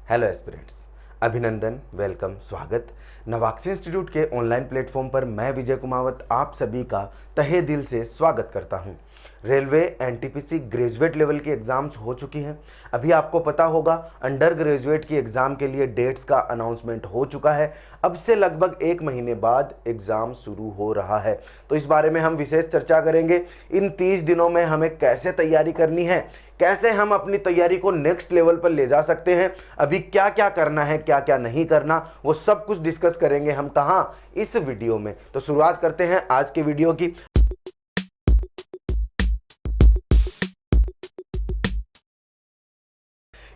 Hello aspirants, अभिनंदन, welcome, स्वागत। नवाक्षी institute के ऑनलाइन प्लेटफॉर्म पर मैं विजय कुमावत आप सभी का तहे दिल से स्वागत करता हूं। रेलवे एनटीपीसी ग्रेजुएट लेवल की एग्ज़ाम्स हो चुकी हैं। अभी आपको पता होगा अंडर ग्रेजुएट की एग्ज़ाम के लिए डेट्स का अनाउंसमेंट हो चुका है। अब से लगभग 1 महीने बाद एग्ज़ाम शुरू हो रहा है, तो इस बारे में हम विशेष चर्चा करेंगे। इन 30 दिनों में हमें कैसे तैयारी करनी है, कैसे हम अपनी तैयारी को नेक्स्ट लेवल पर ले जा सकते हैं, अभी क्या क्या करना है, क्या क्या नहीं करना, वो सब कुछ डिस्कस करेंगे हम कहाँ, इस वीडियो में। तो शुरुआत करते हैं आज के वीडियो की।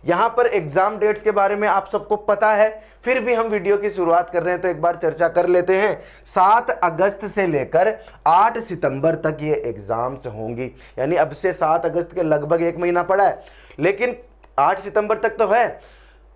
यहां पर एग्जाम डेट्स के बारे में आप सबको पता है, फिर भी हम वीडियो की शुरुआत कर रहे हैं तो एक बार चर्चा कर लेते हैं। 7 अगस्त से लेकर 8 सितंबर तक ये एग्जाम्स होंगी, यानी अब से 7 अगस्त के लगभग 1 महीना पड़ा है, लेकिन 8 सितंबर तक तो है।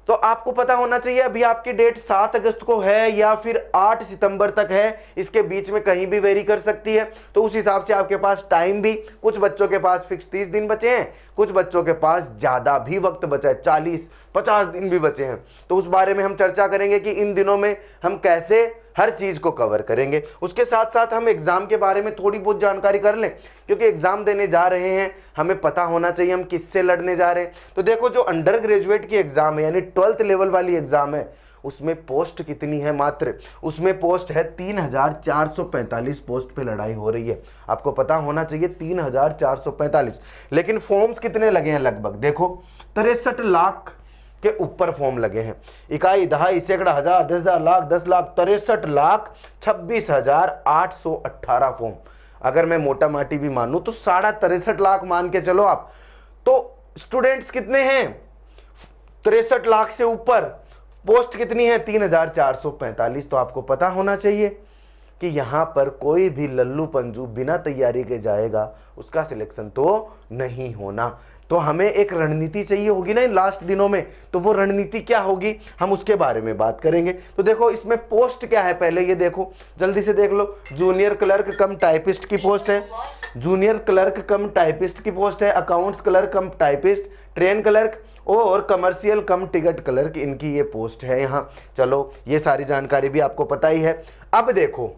तो आपको पता होना चाहिए अभी आपकी डेट 7 अगस्त को है या फिर 8 सितंबर तक है, इसके बीच में कहीं भी वेरी कर सकती है। तो उस हिसाब से आपके पास टाइम भी, कुछ बच्चों के पास फिक्स 30 दिन बचे हैं, कुछ बच्चों के पास ज़्यादा भी वक्त बचा है, 40-50 दिन भी बचे हैं। तो उस बारे में हम चर्चा करेंगे कि इन दिनों में हम कैसे हर चीज़ को कवर करेंगे। उसके साथ साथ हम एग्ज़ाम के बारे में थोड़ी बहुत जानकारी कर लें, क्योंकि एग्ज़ाम देने जा रहे हैं, हमें पता होना चाहिए हम किससे लड़ने जा रहे हैं। तो देखो, जो अंडर ग्रेजुएट की एग्ज़ाम है यानी 12th लेवल वाली एग्ज़ाम है, उसमें पोस्ट कितनी है? मात्र उसमें पोस्ट है 3445 पोस्ट पे लड़ाई हो रही है। आपको पता होना चाहिए 3445, लेकिन फॉर्म्स कितने लगे हैं? लगभग देखो 63 लाख के ऊपर फॉर्म लगे हैं। इकाई, दहाई, सैकड़ा, हजार, 10,000, लाख, 10 लाख, 63,26,818 फॉर्म। अगर मैं मोटा माटी भी मानूं तो 63.5 लाख मान के चलो आप। तो स्टूडेंट्स कितने हैं? 63 लाख से ऊपर। पोस्ट कितनी है? 3445। तो आपको पता होना चाहिए कि यहां पर कोई भी लल्लू पंजू बिना तैयारी के जाएगा, उसका सिलेक्शन तो नहीं होना। तो हमें एक रणनीति चाहिए होगी ना इन लास्ट दिनों में, तो वो रणनीति क्या होगी, हम उसके बारे में बात करेंगे। तो देखो, इसमें पोस्ट क्या है पहले ये देखो, जल्दी से देख लो। जूनियर क्लर्क कम टाइपिस्ट की पोस्ट है, जूनियर क्लर्क कम टाइपिस्ट की पोस्ट है, अकाउंट्स क्लर्क कम टाइपिस्ट, ट्रेन क्लर्क और कमर्शियल कम टिकट क्लर्क, इनकी ये पोस्ट है यहाँ। चलो, ये सारी जानकारी भी आपको पता ही है। अब देखो,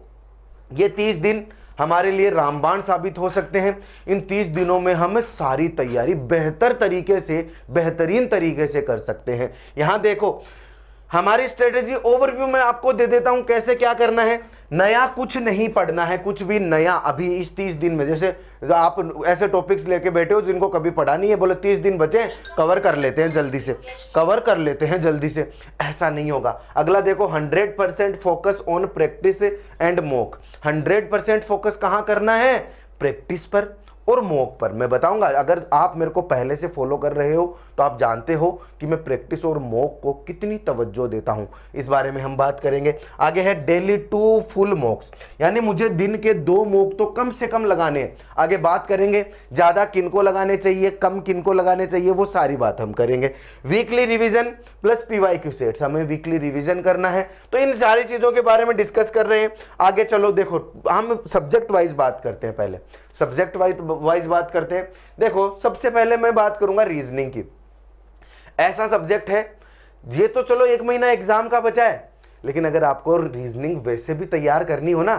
ये 30 दिन हमारे लिए रामबाण साबित हो सकते हैं। इन 30 दिनों में हम सारी तैयारी बेहतर तरीके से, बेहतरीन तरीके से कर सकते हैं। यहां देखो, हमारी स्ट्रेटेजी ओवरव्यू में आपको दे देता हूं कैसे क्या करना है। नया कुछ नहीं पढ़ना है, कुछ भी नया अभी इस 30 दिन में। जैसे आप ऐसे टॉपिक्स लेके बैठे हो जिनको कभी पढ़ा नहीं है, बोले 30 दिन बचे, कवर कर लेते हैं जल्दी से, कवर कर लेते हैं जल्दी से, ऐसा नहीं होगा। अगला देखो, 100% focus on practice and mock. 100% focus कहाँ करना है? प्रैक्टिस पर और मॉक पर। मैं बताऊंगा, अगर आप मेरे को पहले से फॉलो कर रहे हो तो आप जानते हो कि मैं प्रैक्टिस और मॉक को कितनी तवज्जो देता हूं। इस बारे में हम बात करेंगे। आगे है डेली 2 फुल मॉक्स, यानी मुझे दिन के 2 मॉक तो कम से कम लगाने हैं। आगे बात करेंगे ज्यादा किनको लगाने चाहिए, कम किनको लगाने चाहिए, वो सारी बात हम करेंगे। Weekly revision plus PYQ sets, हमें वीकली रिवीजन करना है। तो इन सारी चीजों के बारे में डिस्कस कर रहे हैं। आगे चलो, देखो हम सब्जेक्ट वाइज बात करते हैं। पहले सब्जेक्ट वाइज बात करते हैं। देखो, सबसे पहले मैं बात करूंगा रीजनिंग की। ऐसा सब्जेक्ट है, ये तो चलो 1 महीना एग्जाम का बचा है, लेकिन अगर आपको रीजनिंग वैसे भी तैयार करनी हो ना,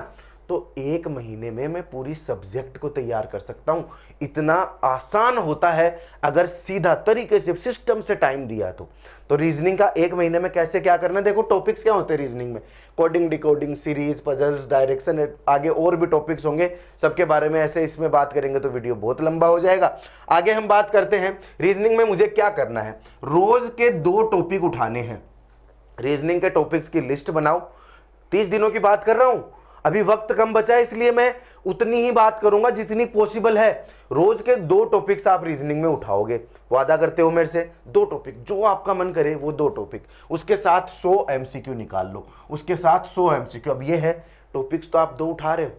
तो 1 महीने में मैं पूरी सब्जेक्ट को तैयार कर सकता हूं। इतना आसान होता है अगर सीधा तरीके से सिस्टम से टाइम दिया तो रीजनिंग का 1 महीने में कैसे क्या करना है। देखो, टॉपिक्स क्या होते हैं रीजनिंग में? Coding, decoding, series, puzzles, direction, आगे और भी टॉपिक्स होंगे, सबके बारे में ऐसे इसमें बात करेंगे तो वीडियो बहुत लंबा हो जाएगा। आगे हम बात करते हैं रीजनिंग में मुझे क्या करना है। रोज के 2 टॉपिक उठाने हैं। रीजनिंग के टॉपिक्स की लिस्ट बनाओ। 30 दिनों की बात कर रहा हूं, अभी वक्त कम बचा है, इसलिए मैं उतनी ही बात करूंगा जितनी पॉसिबल है। रोज के 2 टॉपिक्स आप रीजनिंग में उठाओगे, वादा करते हो मेरे से? 2 टॉपिक, जो आपका मन करे वो 2 टॉपिक। उसके साथ 100 एमसीक्यू निकाल लो, उसके साथ 100 एमसीक्यू। अब ये है, टॉपिक्स तो आप 2 उठा रहे हो,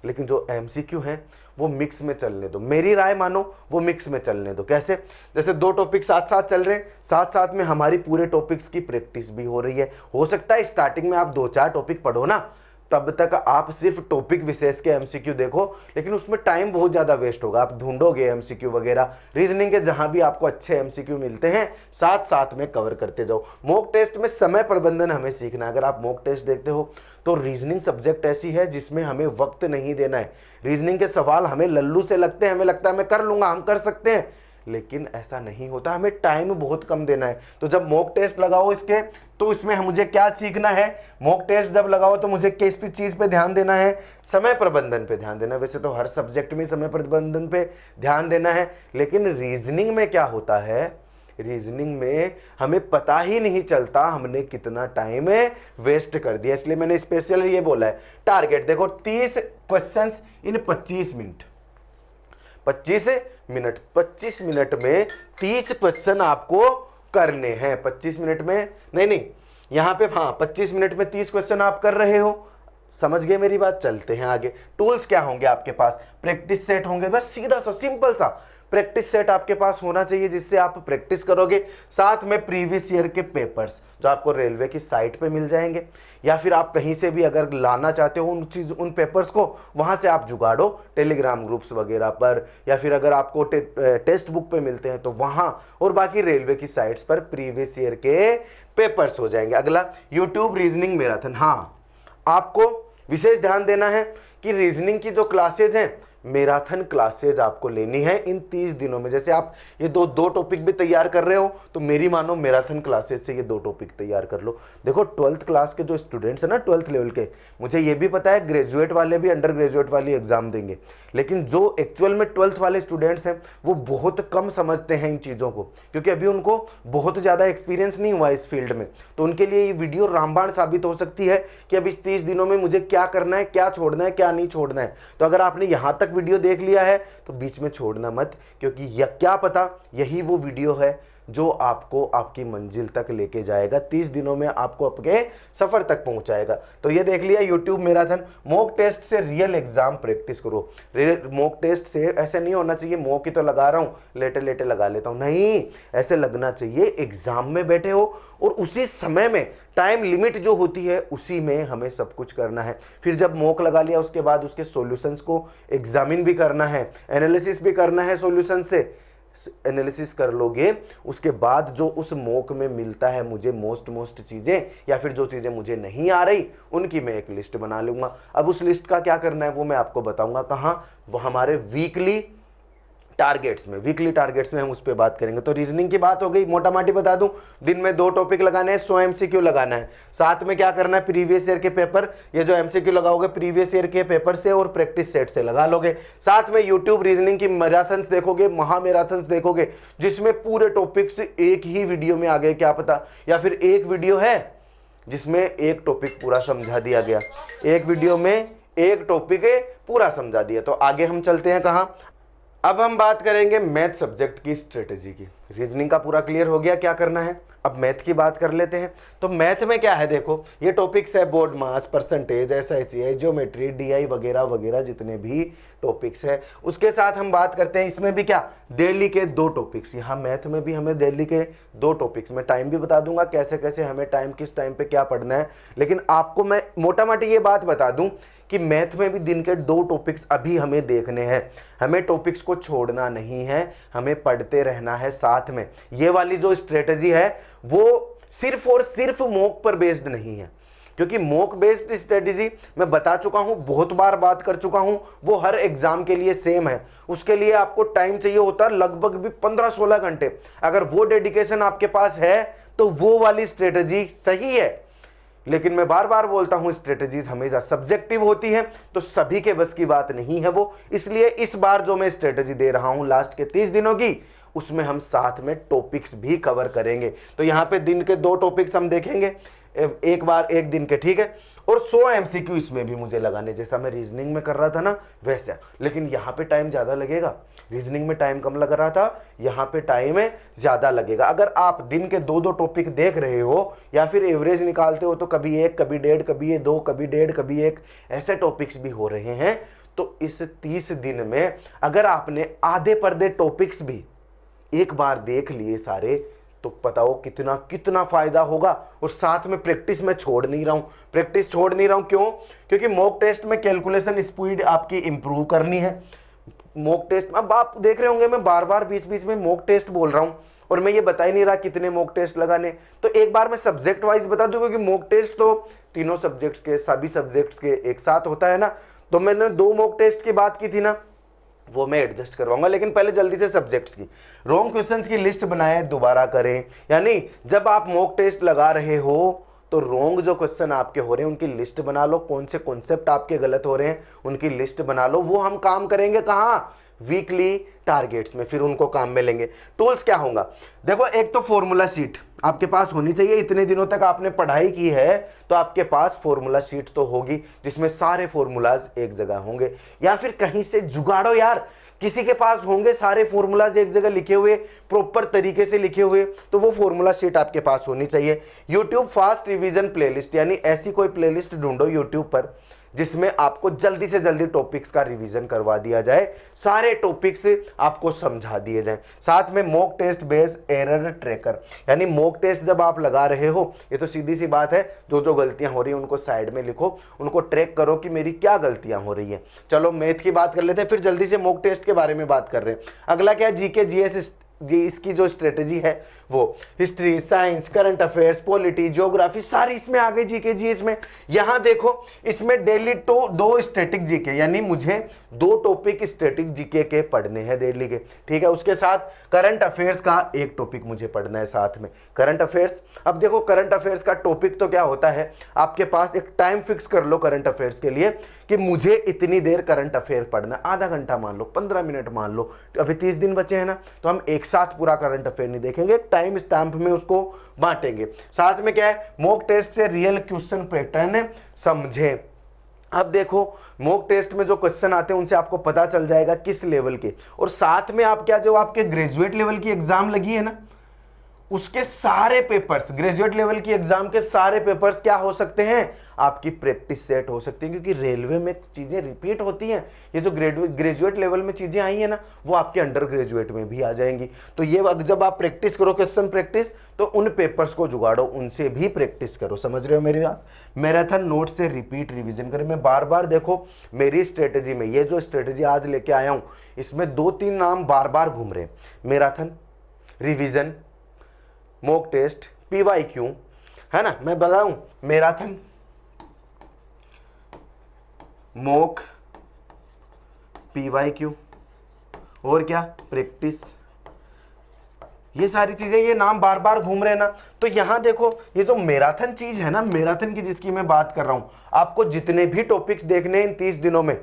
लेकिन जो एमसीक्यू हैं वो मिक्स में चलने दो। मेरी राय मानो, वो मिक्स में चलने दो। कैसे? जैसे 2 टॉपिक साथ साथ चल रहे हैं, साथ साथ में हमारी पूरे टॉपिक्स की प्रैक्टिस भी हो रही है। हो सकता है स्टार्टिंग में आप 2-4 टॉपिक पढ़ो ना, तब तक आप सिर्फ टॉपिक विशेष के एमसीक्यू देखो, लेकिन उसमें टाइम बहुत ज़्यादा वेस्ट होगा। आप ढूंढोगे एमसीक्यू वगैरह, रीजनिंग के जहां भी आपको अच्छे एमसीक्यू मिलते हैं साथ साथ में कवर करते जाओ। मॉक टेस्ट में समय प्रबंधन हमें सीखना है। अगर आप मॉक टेस्ट देखते हो तो रीजनिंग सब्जेक्ट ऐसी है जिसमें हमें वक्त नहीं देना है। रीजनिंग के सवाल हमें लल्लू से लगते हैं, हमें लगता है मैं कर लूंगा, हम कर सकते हैं, लेकिन ऐसा नहीं होता, हमें टाइम बहुत कम देना है। तो जब मॉक टेस्ट लगाओ इसके, तो इसमें मुझे क्या सीखना है? मॉक टेस्ट जब लगाओ तो मुझे किस चीज पे ध्यान देना है? समय प्रबंधन पे ध्यान देना है। वैसे तो हर सब्जेक्ट में समय प्रबंधन पे ध्यान देना है, लेकिन रीजनिंग में क्या होता है, रीजनिंग में हमें पता ही नहीं चलता हमने कितना टाइम वेस्ट कर दिया। इसलिए मैंने स्पेशल ये बोला है टारगेट देखो 30 क्वेश्चंस इन 25 मिनट। 25 मिनट में 30 क्वेश्चन आपको करने हैं। 25 मिनट में नहीं, यहां पे हाँ 25 मिनट में 30 क्वेश्चन आप कर रहे हो। समझ गए मेरी बात? चलते हैं आगे। टूल्स क्या होंगे आपके पास? प्रैक्टिस सेट होंगे, बस सीधा सा सिंपल सा प्रैक्टिस सेट आपके पास होना चाहिए जिससे आप प्रैक्टिस करोगे। साथ में प्रीवियस ईयर के पेपर्स जो आपको रेलवे की साइट पे मिल जाएंगे, या फिर आप कहीं से भी अगर लाना चाहते हो उन पेपर्स को, वहां से आप जुगाड़ो टेलीग्राम ग्रुप्स वगैरह पर, या फिर अगर आपको टेक्स्ट बुक पे मिलते हैं तो वहां, और बाकी रेलवे की साइट्स पर प्रीवियस ईयर के पेपर्स हो जाएंगे। अगला यूट्यूब रीजनिंग मैराथन। हाँ, आपको विशेष ध्यान देना है कि रीजनिंग की जो क्लासेज हैं, मैराथन क्लासेज आपको लेनी है इन 30 दिनों में। जैसे आप ये दो टॉपिक भी तैयार कर रहे हो तो मेरी मानो मैराथन क्लासेज से ये 2 टॉपिक तैयार कर लो। देखो 12th क्लास के जो स्टूडेंट्स हैं ना, 12th लेवल के, मुझे ये भी पता है ग्रेजुएट वाले भी अंडर ग्रेजुएट वाली एग्जाम देंगे, लेकिन जो एक्चुअल में 12th वाले स्टूडेंट्स हैं वो बहुत कम समझते हैं इन चीज़ों को, क्योंकि अभी उनको बहुत ज़्यादा एक्सपीरियंस नहीं हुआ इस फील्ड में। तो उनके लिए ये वीडियो रामबाण साबित हो सकती है कि अब इस 30 दिनों में मुझे क्या करना है, क्या छोड़ना है, क्या नहीं छोड़ना है। तो अगर आपने यहाँ तक वीडियो देख लिया है तो बीच में छोड़ना मत, क्योंकि क्या पता यही वो वीडियो है जो आपको आपकी मंजिल तक लेके जाएगा, 30 दिनों में आपको आपके सफर तक पहुंचाएगा। तो ये देख लिया यूट्यूब मैराथन। मॉक टेस्ट से रियल एग्जाम प्रैक्टिस करो। मॉक टेस्ट से ऐसे नहीं होना चाहिए मॉक ही तो लगा रहा हूं, लेटे लेटे लगा लेता हूं, नहीं, ऐसे लगना चाहिए एग्जाम में बैठे हो और उसी समय में टाइम लिमिट जो होती है उसी में हमें सब कुछ करना है। फिर जब मॉक लगा लिया उसके बाद उसके सॉल्यूशंस को एग्जामिन भी करना है, एनालिसिस भी करना है, सॉल्यूशन से एनालिसिस कर लोगे, उसके बाद जो उस मॉक में मिलता है मुझे मोस्ट चीजें, या फिर जो चीजें मुझे नहीं आ रही उनकी मैं एक लिस्ट बना लूंगा। अब उस लिस्ट का क्या करना है वो मैं आपको बताऊंगा। कहां? वो हमारे वीकली टारगेट्स में हम उस पर बात करेंगे। तो रीजनिंग की बात हो गई, मोटा माटी बता दूं, दिन में 2 टॉपिक लगाने हैं, 100 एमसीक्यू लगाना है। साथ में क्या करना है? प्रीवियस ईयर के पेपर, ये जो एमसीक्यू लगाओगे प्रीवियस ईयर के पेपर से और प्रैक्टिस सेट से लगा लोगे। साथ में यूट्यूब रीजनिंग की मैराथन्स देखोगे, महामैराथन्स देखोगे, जिसमें पूरे टॉपिक्स एक ही वीडियो में आ गए, क्या पता, या फिर एक वीडियो है जिसमें एक टॉपिक पूरा समझा दिया गया, एक वीडियो में एक टॉपिक पूरा समझा दिया। तो आगे हम चलते हैं कहां? अब हम बात करेंगे मैथ सब्जेक्ट की स्ट्रेटेजी की। रीजनिंग का पूरा क्लियर हो गया क्या करना है, अब मैथ की बात कर लेते हैं। तो मैथ में क्या है, देखो ये टॉपिक्स है बोर्ड मास, परसेंटेज, SICI, ज्योमेट्री, DI वगैरह वगैरह, जितने भी टॉपिक्स है। उसके साथ हम बात करते हैं इसमें भी क्या, डेली के 2 टॉपिक्स। यहाँ मैथ में भी हमें डेली के 2 टॉपिक्स, मैं टाइम भी बता दूंगा कैसे कैसे हमें टाइम, किस टाइम पे क्या पढ़ना है। लेकिन आपको मैं मोटा मोटी ये बात बता दूं कि मैथ में भी दिन के 2 टॉपिक्स अभी हमें देखने हैं। हमें टॉपिक्स को छोड़ना नहीं है, हमें पढ़ते रहना है साथ में। ये वाली जो स्ट्रेटेजी है वो सिर्फ और सिर्फ मॉक पर बेस्ड नहीं है, क्योंकि मॉक बेस्ड स्ट्रेटेजी मैं बता चुका हूं, बहुत बार बात कर चुका हूं, वो हर एग्जाम के लिए सेम है। उसके लिए आपको टाइम चाहिए होता है लगभग भी 15-16 घंटे। अगर वो डेडिकेशन आपके पास है तो वो वाली स्ट्रेटेजी सही है। लेकिन मैं बार बार बोलता हूं स्ट्रेटेजीज हमेशा सब्जेक्टिव होती है, तो सभी के बस की बात नहीं है वो। इसलिए इस बार जो मैं स्ट्रेटेजी दे रहा हूं लास्ट के 30 दिनों की, उसमें हम साथ में टॉपिक्स भी कवर करेंगे। तो यहां पे दिन के 2 टॉपिक्स हम देखेंगे एक बार, एक दिन के, ठीक है। और 100 एमसीक्यू इसमें भी मुझे लगाने, जैसा मैं रीजनिंग में कर रहा था ना वैसा। लेकिन यहाँ पे टाइम ज़्यादा लगेगा, रीजनिंग में टाइम कम लग रहा था, यहाँ पे टाइम ज़्यादा लगेगा। अगर आप दिन के 2-2 टॉपिक देख रहे हो या फिर एवरेज निकालते हो तो कभी 1, कभी 1.5, कभी 2, कभी 1.5, कभी 1, ऐसे टॉपिक्स भी हो रहे हैं। तो इस 30 दिन में अगर आपने आधे पर्दे टॉपिक्स भी एक बार देख लिए सारे, तो बताओ कितना कितना फायदा होगा। और साथ में प्रैक्टिस में छोड़ नहीं रहा हूं, प्रैक्टिस छोड़ नहीं रहा हूं, क्यों? क्योंकि मॉक टेस्ट में कैलकुलेशन स्पीड आपकी इंप्रूव करनी है। मॉक टेस्ट, अब आप देख रहे होंगे मैं बार बार बीच बीच में मॉक टेस्ट बोल रहा हूं और मैं ये बता ही नहीं रहा कितने मॉक टेस्ट लगाने। तो एक बार मैं सब्जेक्ट वाइज बता दूं, क्योंकि मॉक टेस्ट तो तीनों सब्जेक्ट्स के, सभी सब्जेक्ट्स के एक साथ होता है ना। तो मैंने 2 मॉक टेस्ट की बात की थी ना, वो मैं एडजस्ट करवाऊंगा, लेकिन पहले जल्दी से सब्जेक्ट्स की रॉन्ग क्वेश्चंस की लिस्ट बनाए, दोबारा करें। यानी जब आप मॉक टेस्ट लगा रहे हो तो रॉन्ग जो क्वेश्चन आपके हो रहे हैं उनकी लिस्ट बना लो, कौन से कॉन्सेप्ट आपके गलत हो रहे हैं उनकी लिस्ट बना लो। वो हम काम करेंगे कहाँ? वीकली टारगेट्स में, फिर उनको काम में लेंगे। टूल्स क्या होगा? देखो, एक तो फॉर्मूला शीट आपके पास होनी चाहिए। इतने दिनों तक आपने पढ़ाई की है तो आपके पास फॉर्मूला शीट तो होगी, जिसमें सारे फॉर्मूलाज एक जगह होंगे, या फिर कहीं से जुगाड़ो यार, किसी के पास होंगे सारे फॉर्मूलाज एक जगह लिखे हुए, प्रॉपर तरीके से लिखे हुए, तो वो फॉर्मूला शीट आपके पास होनी चाहिए। यूट्यूब फास्ट रिवीजन प्लेलिस्ट, यानी ऐसी कोई प्लेलिस्ट ढूंढो यूट्यूब पर जिसमें आपको जल्दी से जल्दी टॉपिक्स का रिवीजन करवा दिया जाए, सारे टॉपिक्स आपको समझा दिए जाए। साथ में mock test based error tracker, यानी मॉक टेस्ट जब आप लगा रहे हो, ये तो सीधी सी बात है, जो जो गलतियां हो रही हैं उनको साइड में लिखो, उनको ट्रैक करो कि मेरी क्या गलतियां हो रही हैं। चलो मैथ की बात कर लेते हैं, फिर जल्दी से मॉक टेस्ट के बारे में बात कर रहे हैं। अगला क्या है? जीके जीएस जी, इसकी जो स्ट्रेटेजी है वो history, science, current affairs, polity, geography सारी इसमें आ गई जीके जीएस में। यहां देखो, इसमें डेली तो 2 स्टैटिक जीके, यानी मुझे 2 टॉपिक स्टैटिक जीके के पढ़ने हैं डेली के, ठीक है। उसके साथ करंट अफेयर्स का 1 टॉपिक मुझे पढ़ना है साथ में, करंट अफेयर्स। अब देखो, करंट अफेयर्स का टॉपिक तो क्या होता है, आपके पास एक टाइम फिक्स कर लो करंट अफेयर्स के लिए कि मुझे इतनी देर करंट अफेयर पढ़ना, आधा घंटा मान लो, 15 मिनट मान लो, अभी 30 दिन बचे हैं ना, तो हम एक साथ पूरा करंट अफेयर नहीं देखेंगे, टाइम स्टैम्प में उसको बांटेंगे। साथ में क्या है? मॉक टेस्ट से रियल क्वेश्चन पैटर्न समझे। अब देखो, मॉक टेस्ट में जो क्वेश्चन आते हैं उनसे आपको पता चल जाएगा किस लेवल के, और साथ में आप क्या, जो आपके ग्रेजुएट लेवल की एग्जाम लगी है ना, उसके सारे पेपर्स, ग्रेजुएट लेवल की एग्जाम के सारे पेपर्स क्या हो सकते हैं? आपकी प्रैक्टिस सेट हो सकती है, क्योंकि रेलवे में चीजें रिपीट होती हैं। ये जो ग्रेजुएट लेवल में चीजें आई है ना, वो आपके अंडर ग्रेजुएट में भी आ जाएंगी। तो ये जब आप प्रैक्टिस करो, क्वेश्चन प्रैक्टिस, तो उन पेपर्स को जुगाड़ो, उनसे भी प्रैक्टिस करो। समझ रहे हो मेरी बात? मैराथन नोट से रिपीट रिविजन करें। मैं बार बार, देखो मेरी स्ट्रेटेजी में, ये जो स्ट्रेटेजी आज लेके आया हूं, इसमें 2-3 नाम बार बार घूम रहे हैं, marathon, revision, mock test, PYQ, है ना। मैं बताऊं, मैराथन, मॉक, पीवाईक्यू, और क्या, प्रैक्टिस, ये सारी चीजें, ये नाम बार बार घूम रहे हैं ना। तो यहां देखो, ये जो मैराथन चीज है ना, मैराथन की जिसकी मैं बात कर रहा हूं, आपको जितने भी टॉपिक्स देखने हैं इन 30 दिनों में,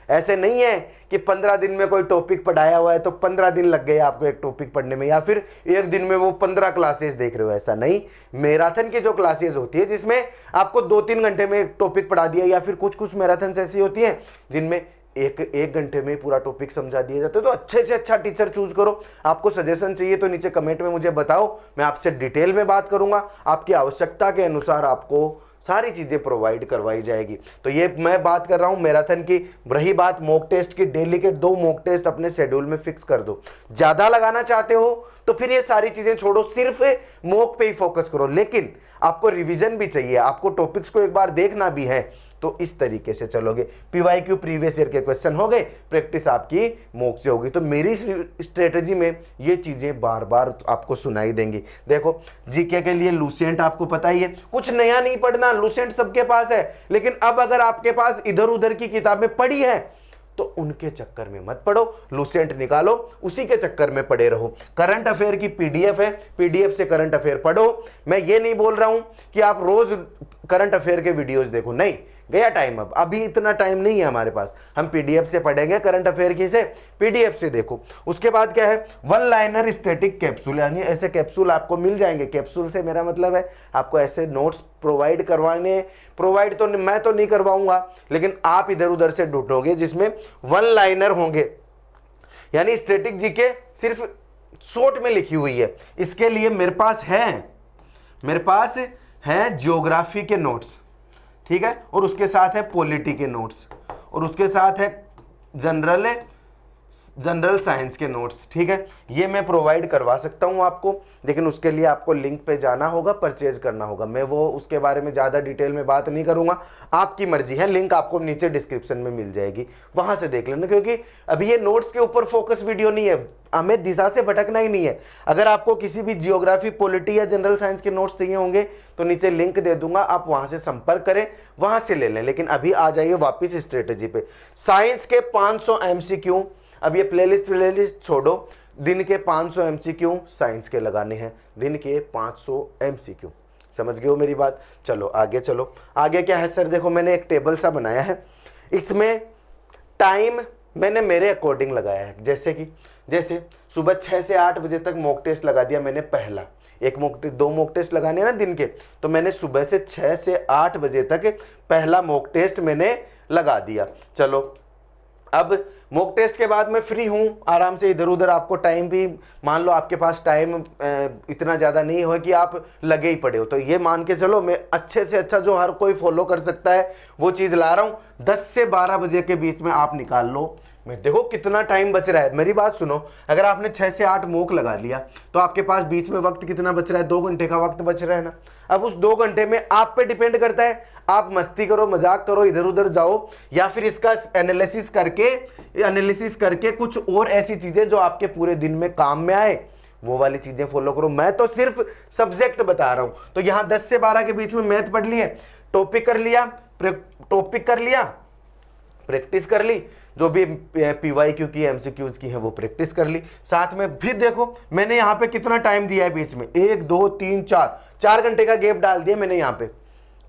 ऐसे नहीं है कि 15 दिन में कोई टॉपिक पढ़ाया हुआ है तो 15 दिन लग गए आपको एक टॉपिक पढ़ने में, या फिर एक दिन में वो 15 क्लासेस देख रहे हो, ऐसा नहीं। मैराथन की जो क्लासेस होती है जिसमें आपको 2-3 घंटे में एक टॉपिक पढ़ा दिया, या फिर कुछ कुछ मैराथन ऐसी होती है जिनमें एक घंटे में पूरा टॉपिक समझा दिया जाता है। तो अच्छे से अच्छा टीचर चूज करो। आपको सजेशन चाहिए तो नीचे कमेंट में मुझे बताओ, मैं आपसे डिटेल में बात करूंगा, आपकी आवश्यकता के अनुसार आपको सारी चीजें प्रोवाइड करवाई जाएगी। तो ये मैं बात कर रहा हूं मैराथन की। रही बात मॉक टेस्ट की, डेली के 2 मॉक टेस्ट अपने शेड्यूल में फिक्स कर दो। ज्यादा लगाना चाहते हो तो फिर ये सारी चीजें छोड़ो, सिर्फ मॉक पे ही फोकस करो। लेकिन आपको रिवीजन भी चाहिए, आपको टॉपिक्स को एक बार देखना भी है, तो इस तरीके से चलोगे। पीवाईक्यू प्रीवियस ईयर के क्वेश्चन हो गए, प्रैक्टिस आपकी मॉक से होगी। तो मेरी स्ट्रेटेजी में ये चीजें बार बार आपको सुनाई देंगी। देखो, जीके के लिए लूसेंट आपको पता ही है, कुछ नया नहीं पढ़ना, लूसेंट सबके पास है। लेकिन अब अगर आपके पास इधर उधर की किताबें पढ़ी है तो उनके चक्कर में मत पढ़ो, लूसेंट निकालो, उसी के चक्कर में पड़े रहो। करंट अफेयर की पीडीएफ है, पीडीएफ से करंट अफेयर पढ़ो। मैं ये नहीं बोल रहा हूं कि आप रोज करंट अफेयर के वीडियोस देखो, नहीं, गया टाइम। अब अभी इतना टाइम नहीं है हमारे पास, हम पीडीएफ से पढ़ेंगे करंट अफेयर की, से पीडीएफ से देखो। उसके बाद क्या है, 1 लाइनर स्टैटिक कैप्सूल, यानी ऐसे कैप्सूल आपको मिल जाएंगे। कैप्सूल से मेरा मतलब है आपको ऐसे नोट्स प्रोवाइड करवाने, प्रोवाइड तो मैं तो नहीं करवाऊंगा, लेकिन आप इधर उधर से ढूंढोगे जिसमें 1 लाइनर होंगे, यानी स्टैटिक जीके सिर्फ शॉर्ट में लिखी हुई है। इसके लिए मेरे पास है ज्योग्राफी के नोट्स, ठीक है, और उसके साथ है पॉलिटी के नोट्स, और उसके साथ है जनरल जनरल साइंस के नोट्स, ठीक है, ये मैं प्रोवाइड करवा सकता हूँ आपको, लेकिन उसके लिए आपको लिंक पे जाना होगा, परचेज करना होगा। मैं वो उसके बारे में ज़्यादा डिटेल में बात नहीं करूँगा, आपकी मर्जी है, लिंक आपको नीचे डिस्क्रिप्शन में मिल जाएगी, वहाँ से देख लेना। क्योंकि अभी ये नोट्स के ऊपर फोकस वीडियो नहीं है, हमें दिशा से भटकना ही नहीं है। अगर आपको किसी भी जियोग्राफी, पॉलिटी या जनरल साइंस के नोट्स चाहिए होंगे तो नीचे लिंक दे दूंगा, आप वहाँ से संपर्क करें, वहाँ से ले लें। लेकिन अभी आ जाइए वापस स्ट्रेटेजी पे। साइंस के 500 MCQ, अब ये प्लेलिस्ट छोड़ो, दिन के 500 MCQ साइंस के लगाने हैं, दिन के 500 MCQ, समझ गए हो मेरी बात। चलो आगे चलो, आगे क्या है सर, देखो मैंने एक टेबल सा बनाया है, इसमें टाइम मैंने मेरे अकॉर्डिंग लगाया है। जैसे सुबह 6 से 8 बजे तक मॉक टेस्ट लगा दिया मैंने, पहला एक मॉक टेस्ट, 2 मॉक टेस्ट लगाने हैं ना दिन के, तो मैंने सुबह से 6 से 8 बजे तक पहला मॉक टेस्ट मैंने लगा दिया। चलो अब मॉक टेस्ट के बाद मैं फ्री हूँ, आराम से इधर उधर, आपको टाइम भी, मान लो आपके पास टाइम इतना ज़्यादा नहीं हो कि आप लगे ही पड़े हो, तो ये मान के चलो मैं अच्छे से अच्छा जो हर कोई फॉलो कर सकता है वो चीज़ ला रहा हूँ। 10 से 12 बजे के बीच में आप निकाल लो, मैं देखो कितना टाइम बच रहा है। मेरी बात सुनो, अगर आपने 6 से 8 मॉक लगा लिया तो आपके पास बीच में वक्त कितना बच रहा है, 2 घंटे का वक्त बच रहा है ना। अब उस 2 घंटे में आप पे डिपेंड करता है, आप मस्ती करो, मजाक करो, इधर उधर जाओ, या फिर इसका एनालिसिस करके कुछ और ऐसी चीजें जो आपके पूरे दिन में काम में आए वो वाली चीजें फॉलो करो। मैं तो सिर्फ सब्जेक्ट बता रहा हूं। तो यहां 10 से 12 के बीच में मैथ पढ़ लिए, टॉपिक कर लिया, प्रैक्टिस कर ली, जो भी PYQ की MCQs की है वो प्रैक्टिस कर ली। साथ में फिर देखो मैंने यहाँ पे कितना टाइम दिया है बीच में, 1 2 3 4 घंटे का गैप डाल दिया मैंने यहाँ पे।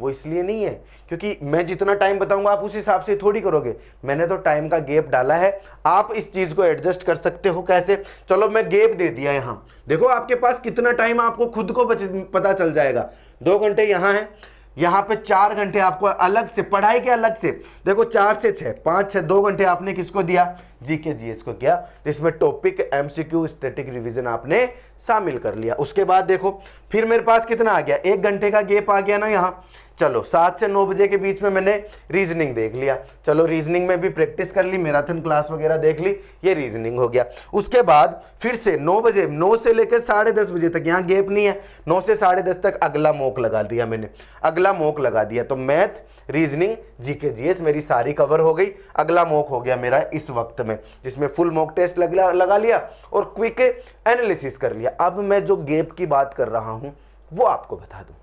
वो इसलिए नहीं है क्योंकि मैं जितना टाइम बताऊंगा आप उस हिसाब से थोड़ी करोगे, मैंने तो टाइम का गैप डाला है। आप इस चीज को एडजस्ट कर सकते हो कैसे, चलो मैं गैप दे दिया यहाँ, देखो आपके पास कितना टाइम आपको खुद को पता चल जाएगा। 2 घंटे यहाँ है, यहाँ पे 4 घंटे आपको अलग से पढ़ाई के, अलग से देखो 4 से 6, 5 6 2 घंटे आपने किसको दिया, GK GS को किया, जिसमें टॉपिक, MCQ, स्टैटिक रिवीजन आपने शामिल कर लिया। उसके बाद देखो फिर मेरे पास कितना आ गया, 1 घंटे का गैप आ गया ना यहाँ। चलो 7 से 9 बजे के बीच में मैंने रीजनिंग देख लिया, चलो रीजनिंग में भी प्रैक्टिस कर ली, मैराथन क्लास वगैरह देख ली, ये रीजनिंग हो गया। उसके बाद फिर से 9 से लेकर 10:30 बजे तक, यहाँ गैप नहीं है, 9 से 10:30 तक अगला मॉक लगा दिया मैंने, अगला मॉक लगा दिया। तो मैथ, रीजनिंग, GK GS मेरी सारी कवर हो गई। अगला मॉक हो गया मेरा इस वक्त में, जिसमें फुल मॉक टेस्ट लगा लिया और क्विक एनालिसिस कर लिया। अब मैं जो गैप की बात कर रहा हूं वो आपको बता दूं,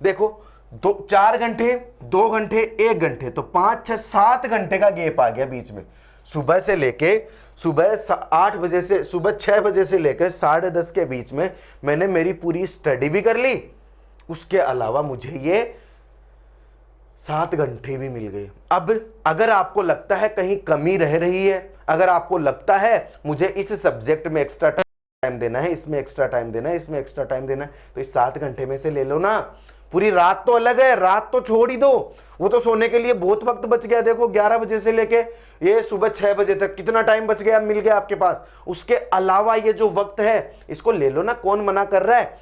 देखो 4 घंटे, 2 घंटे, 1 घंटे, तो 5 6 7 घंटे का गैप आ गया बीच में। सुबह से लेके सुबह 8 बजे से, सुबह 6 बजे से लेकर 10:30 के बीच में मैंने मेरी पूरी स्टडी भी कर ली, उसके अलावा मुझे ये 7 घंटे भी मिल गए। अब अगर आपको लगता है कहीं कमी रह रही है, अगर आपको लगता है मुझे इस सब्जेक्ट में एक्स्ट्रा टाइम देना है, इसमें एक्स्ट्रा टाइम देना है, इसमें एक्स्ट्रा टाइम देना है, तो इस 7 घंटे में से ले लो ना। पूरी रात तो अलग है, रात तो छोड़ ही दो, वो तो सोने के लिए बहुत वक्त बच गया। देखो 11 बजे से लेके ये सुबह 6 बजे तक कितना टाइम बच गया, मिल गया आपके पास। उसके अलावा ये जो वक्त है इसको ले लो ना, कौन मना कर रहा है।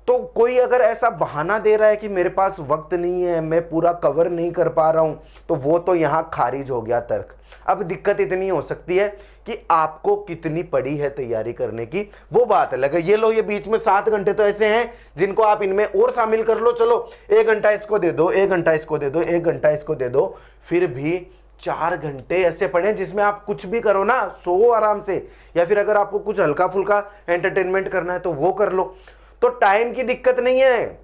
तो कोई अगर ऐसा बहाना दे रहा है कि मेरे पास वक्त नहीं है, मैं पूरा कवर नहीं कर पा रहा हूं, तो वो तो यहां खारिज हो गया तर्क। अब दिक्कत इतनी हो सकती है कि आपको कितनी पड़ी है तैयारी करने की, वो बात अलग है। ये लो, ये बीच में 7 घंटे तो ऐसे हैं जिनको आप इनमें और शामिल कर लो। चलो 1 घंटा इसको दे दो, 1 घंटा इसको दे दो, 1 घंटा इसको दे दो, फिर भी 4 घंटे ऐसे पड़े जिसमें आप कुछ भी करो ना, सो आराम से, या फिर अगर आपको कुछ हल्का फुल्का एंटरटेनमेंट करना है तो वो कर लो। तो टाइम की दिक्कत नहीं है,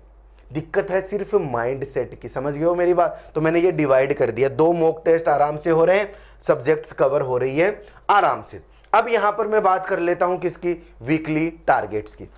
दिक्कत है सिर्फ माइंड सेट की। समझ गए हो मेरी बात। तो मैंने ये डिवाइड कर दिया, 2 मॉक टेस्ट आराम से हो रहे हैं, सब्जेक्ट्स कवर हो रही है आराम से। अब यहां पर मैं बात कर लेता हूं किसकी, वीकली टारगेट्स की।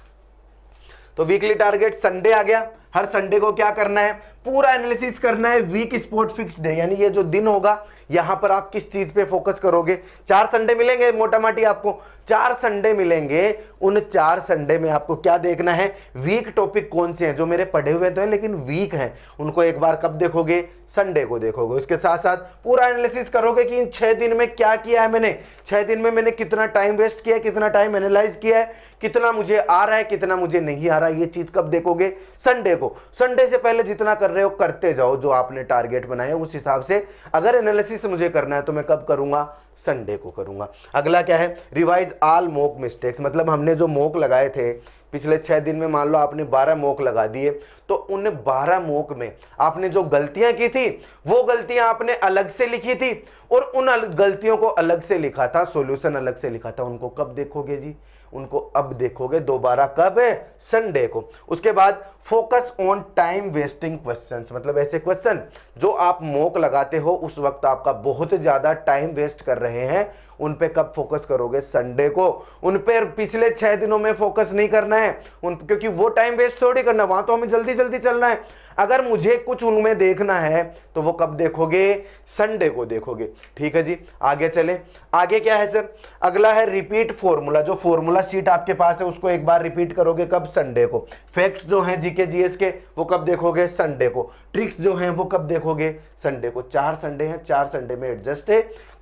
तो वीकली टारगेट संडे आ गया, हर संडे को क्या करना है, पूरा एनालिसिस करना है। वीक स्पोर्ट फिक्स डे, यानी ये जो दिन होगा यहां पर आप किस चीज पे फोकस करोगे। 4 संडे मिलेंगे मोटा माटी आपको, 4 संडे मिलेंगे। उन 4 संडे में आपको क्या देखना है, वीक टॉपिक कौन से हैं जो मेरे पढ़े हुए तो हैं लेकिन वीक हैं, उनको एक बार कब देखोगे, संडे को देखोगे। उसके साथ साथ पूरा एनालिसिस करोगे कि इन 6 दिन में क्या किया है मैंने, 6 दिन में मैंने कितना टाइम वेस्ट किया है, कितना टाइम एनालाइज किया है, कितना मुझे आ रहा है, कितना मुझे नहीं आ रहा है। ये चीज कब देखोगे, संडे को। संडे से पहले जितना कर रहे हो करते जाओ, जो आपने टारगेट बनाया उस हिसाब से। अगर एनालिसिस मुझे करना है तो मैं कब करूंगा? संडे को करूंगा। अगला क्या है? रिवाइज ऑल मॉक मिस्टेक्स, मतलब हमने जो मॉक लगाए थे पिछले 6 दिन में, मान लो आपने 12 मॉक लगा दिए, तो उन 12 मॉक में आपने जो गलतियां की थी वो गलतियां आपने अलग से लिखी थी, और उन गलतियों को अलग से लिखा था, सॉल्यूशन अलग से लिखा था। उनको कब देखोगे जी? उनको अब देखोगे दोबारा। कब है? संडे को। उसके बाद focus on time wasting questions, मतलब ऐसे क्वेश्चन जो आप मॉक लगाते हो उस वक्त आपका बहुत ज्यादा टाइम वेस्ट कर रहे हैं, उन पे कब फोकस करोगे? संडे को। उन पे पिछले 6 दिनों में फोकस नहीं करना है, क्योंकि वो टाइम वेस्ट थोड़ी करना, वहां तो हमें जल्दी जल्दी चलना है। अगर मुझे कुछ उनमें देखना है तो वो कब देखोगे? संडे को देखोगे। ठीक है जी, आगे चलें। आगे क्या है सर? अगला है रिपीट फॉर्मूला। जो फॉर्मूला शीट आपके पास है उसको एक बार रिपीट करोगे, कब? संडे को। फैक्ट्स जो हैं जीके जीएस के वो कब देखोगे? संडे को। ट्रिक्स जो हैं वो कब देखोगे? संडे को। 4 संडे हैं, 4 संडे में एडजस्ट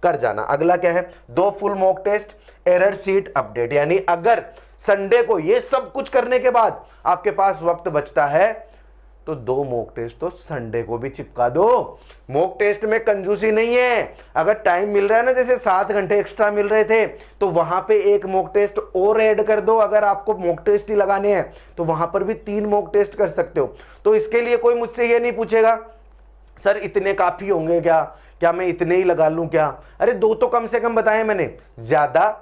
कर जाना। अगला क्या है? 2 full mock test, error sheet update, यानी अगर संडे को ये सब कुछ करने के बाद आपके पास वक्त बचता है तो 2 मॉक टेस्ट तो संडे को भी चिपका दो। मॉक टेस्ट में कंजूसी नहीं है। अगर टाइम मिल रहा है ना, जैसे 7 घंटे एक्स्ट्रा मिल रहे थे, तो वहां पे एक मॉक टेस्ट और ऐड कर दो। अगर आपको मॉक टेस्ट ही लगाने हैं तो वहां पर भी 3 मॉक टेस्ट कर सकते हो। तो इसके लिए कोई मुझसे ये नहीं पूछेगा सर इतने काफी होंगे क्या, क्या मैं इतने ही लगा लूं क्या? अरे 2 तो कम से कम बताए मैंने, ज्यादा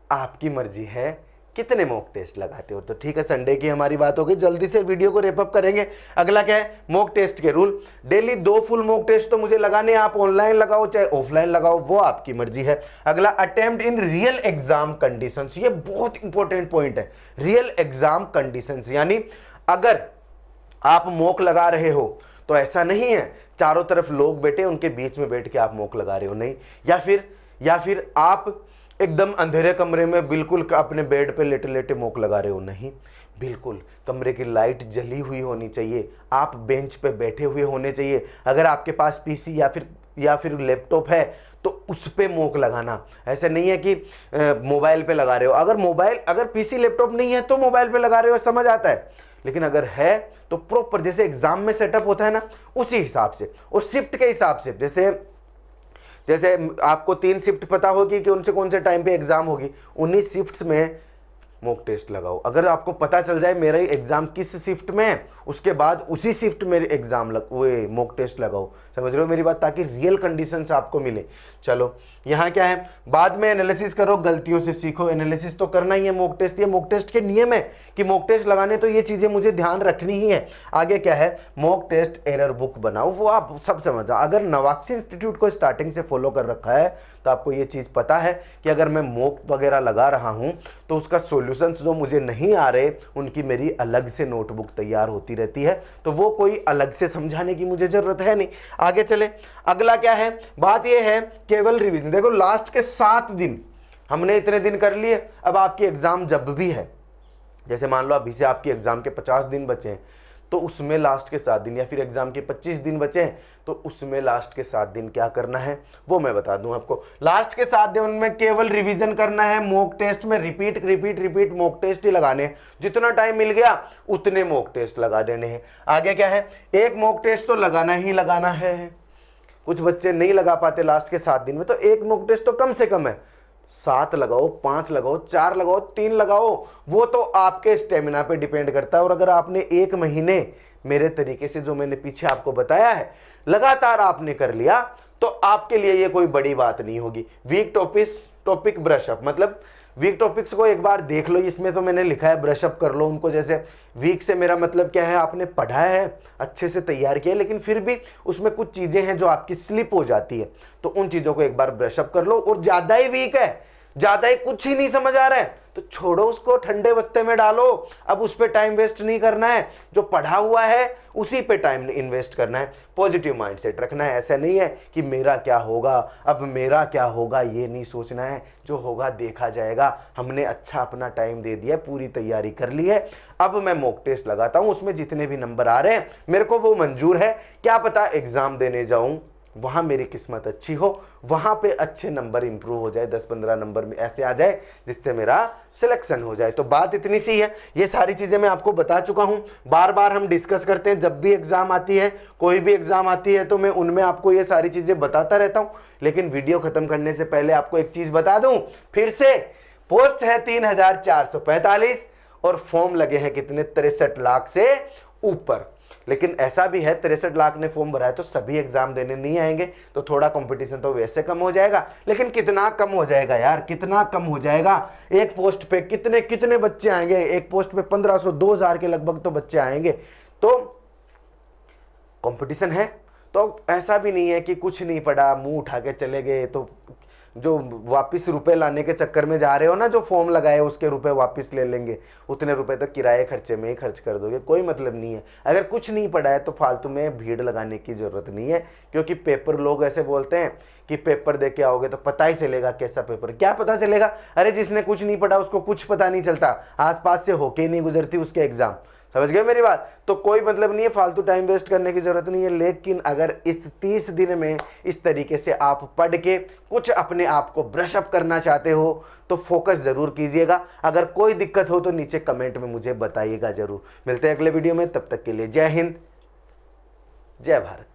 आपकी मर्जी है कितने मॉक टेस्ट लगाते हो। तो ठीक है, संडे की हमारी बात हो गई। जल्दी से वीडियो को रेपअप करेंगे। अगला क्या है? मॉक टेस्ट के rule. Daily 2 full mock test तो मुझे लगाने, आप ऑनलाइन लगाओ चाहे ऑफलाइन लगाओ, वो आपकी मर्जी है। अगला, attempt in real exam conditions. ये बहुत इंपॉर्टेंट पॉइंट है, रियल एग्जाम कंडीशंस, यानी अगर आप मॉक लगा रहे हो तो ऐसा नहीं है चारों तरफ लोग बैठे उनके बीच में बैठ के आप मॉक लगा रहे हो, नहीं। या फिर आप एकदम अंधेरे कमरे में बिल्कुल अपने बेड पे लेटे लेटे मॉक लगा रहे हो, नहीं। बिल्कुल कमरे की लाइट जली हुई होनी चाहिए, आप बेंच पे बैठे हुए होने चाहिए। अगर आपके पास पीसी या फिर लैपटॉप है तो उस पे मॉक लगाना। ऐसे नहीं है कि मोबाइल पे लगा रहे हो। अगर पीसी लैपटॉप नहीं है तो मोबाइल पे लगा रहे हो, समझ आता है। लेकिन अगर है तो प्रॉपर जैसे एग्जाम में सेटअप होता है ना, उसी हिसाब से और शिफ्ट के हिसाब से। जैसे आपको 3 शिफ्ट पता होगी कि उनसे कौन से टाइम पे एग्जाम होगी, उन्हीं शिफ्ट्स में मॉक टेस्ट लगाओ। अगर आपको पता चल जाए मेरा एग्जाम किस शिफ्ट में है, उसके बाद उसी शिफ्ट में एग्जाम मॉक टेस्ट लगाओ। समझ रहे हो मेरी बात, ताकि रियल कंडीशंस आपको मिले। चलो यहाँ क्या है? बाद में एनालिसिस करो, गलतियों से सीखो। एनालिसिस तो करना ही है मॉक टेस्ट, ये मॉक टेस्ट के नियम है कि मॉक टेस्ट लगाने तो ये चीजें मुझे ध्यान रखनी ही है। आगे क्या है? मॉक टेस्ट एरर बुक बनाओ, वो आप सब समझो। अगर नवाक्सी इंस्टीट्यूट को स्टार्टिंग से फॉलो कर रखा है तो आपको ये चीज पता है कि अगर मैं मॉक वगैरह लगा रहा हूं तो उसका सॉल्यूशंस जो मुझे नहीं आ रहे उनकी मेरी अलग से नोटबुक तैयार होती रहती है, तो वो कोई अलग से समझाने की मुझे जरूरत है नहीं। आगे चले। अगला क्या है? बात ये है केवल रिवीजन। देखो लास्ट के 7 दिन हमने इतने दिन कर लिए, अब आपकी एग्जाम जब भी है, जैसे मान लो अभी से आपकी एग्जाम के 50 दिन बचे हैं, तो उसमें लास्ट के 7 दिन, या फिर एग्जाम के 25 दिन बचे हैं तो उसमें लास्ट के 7 दिन क्या करना है वो मैं बता दूं आपको। लास्ट के 7 दिन में केवल रिवीजन करना है। मॉक टेस्ट में रिपीट मॉक टेस्ट ही लगाने हैं। जितना टाइम मिल गया उतने मॉक टेस्ट लगा देने हैं। आगे क्या है? एक मॉक टेस्ट तो लगाना ही लगाना है। कुछ बच्चे नहीं लगा पाते लास्ट के 7 दिन में, तो एक मॉक टेस्ट तो कम से कम है। 7 लगाओ, 5 लगाओ, 4 लगाओ, 3 लगाओ, वो तो आपके स्टेमिना पे डिपेंड करता है। और अगर आपने 1 महीने मेरे तरीके से जो मैंने पीछे आपको बताया है लगातार आपने कर लिया तो आपके लिए ये कोई बड़ी बात नहीं होगी। वीक टॉपिक ब्रशअप, मतलब वीक टॉपिक्स को एक बार देख लो, इसमें तो मैंने लिखा है ब्रशअप कर लो उनको। जैसे वीक से मेरा मतलब क्या है? आपने पढ़ा है, अच्छे से तैयार किया, लेकिन फिर भी उसमें कुछ चीजें हैं जो आपकी स्लिप हो जाती है, तो उन चीजों को एक बार ब्रशअप कर लो। और ज्यादा ही वीक है, ज्यादा ही कुछ ही नहीं समझ आ रहा है, तो छोड़ो उसको, ठंडे बस्ते में डालो। अब उस पर टाइम वेस्ट नहीं करना है, जो पढ़ा हुआ है उसी पे टाइम इन्वेस्ट करना है। पॉजिटिव माइंडसेट रखना है। ऐसा नहीं है कि मेरा क्या होगा, अब मेरा क्या होगा, ये नहीं सोचना है। जो होगा देखा जाएगा। हमने अच्छा अपना टाइम दे दिया, पूरी तैयारी कर ली है, अब मैं मॉक टेस्ट लगाता हूं, उसमें जितने भी नंबर आ रहे हैं मेरे को वो मंजूर है। क्या पता एग्जाम देने जाऊं वहाँ मेरी किस्मत अच्छी हो, वहाँ पे अच्छे नंबर इंप्रूव हो जाए, 10-15 नंबर में ऐसे आ जाए जिससे मेरा सिलेक्शन हो जाए। तो बात इतनी सी है, ये सारी चीज़ें मैं आपको बता चुका हूँ। बार बार हम डिस्कस करते हैं, जब भी एग्ज़ाम आती है, कोई भी एग्ज़ाम आती है तो मैं उनमें आपको ये सारी चीज़ें बताता रहता हूँ। लेकिन वीडियो ख़त्म करने से पहले आपको एक चीज़ बता दूँ फिर से, पोस्ट है 3,445 और फॉर्म लगे हैं कितने, 63 लाख से ऊपर। लेकिन ऐसा भी है 63 लाख ने फॉर्म भरा है तो सभी एग्जाम देने नहीं आएंगे, तो थोड़ा कंपटीशन तो वैसे कम हो जाएगा। लेकिन कितना कम हो जाएगा यार, कितना कम हो जाएगा। एक पोस्ट पे कितने कितने बच्चे आएंगे, एक पोस्ट पे 1500 2000 के लगभग तो बच्चे आएंगे। तो कंपटीशन है, तो ऐसा भी नहीं है कि कुछ नहीं पड़ा मुंह उठा के चले गए। तो जो वापस रुपए लाने के चक्कर में जा रहे हो ना, जो फॉर्म लगाए उसके रुपए वापस ले लेंगे, उतने रुपए तो किराए खर्चे में ही खर्च कर दोगे, कोई मतलब नहीं है। अगर कुछ नहीं पढ़ा है तो फालतू में भीड़ लगाने की जरूरत नहीं है। क्योंकि पेपर, लोग ऐसे बोलते हैं कि पेपर दे के आओगे तो पता ही चलेगा कैसा पेपर। क्या पता चलेगा, अरे जिसने कुछ नहीं पढ़ा उसको कुछ पता नहीं चलता, आसपास से होके ही नहीं गुजरती उसके एग्जाम। समझ गए मेरी बात? तो कोई मतलब नहीं है, फालतू टाइम वेस्ट करने की जरूरत नहीं है। लेकिन अगर इस 30 दिन में इस तरीके से आप पढ़ के कुछ अपने आप को ब्रश अप करना चाहते हो तो फोकस जरूर कीजिएगा। अगर कोई दिक्कत हो तो नीचे कमेंट में मुझे बताइएगा जरूर। मिलते हैं अगले वीडियो में, तब तक के लिए जय हिंद, जय भारत।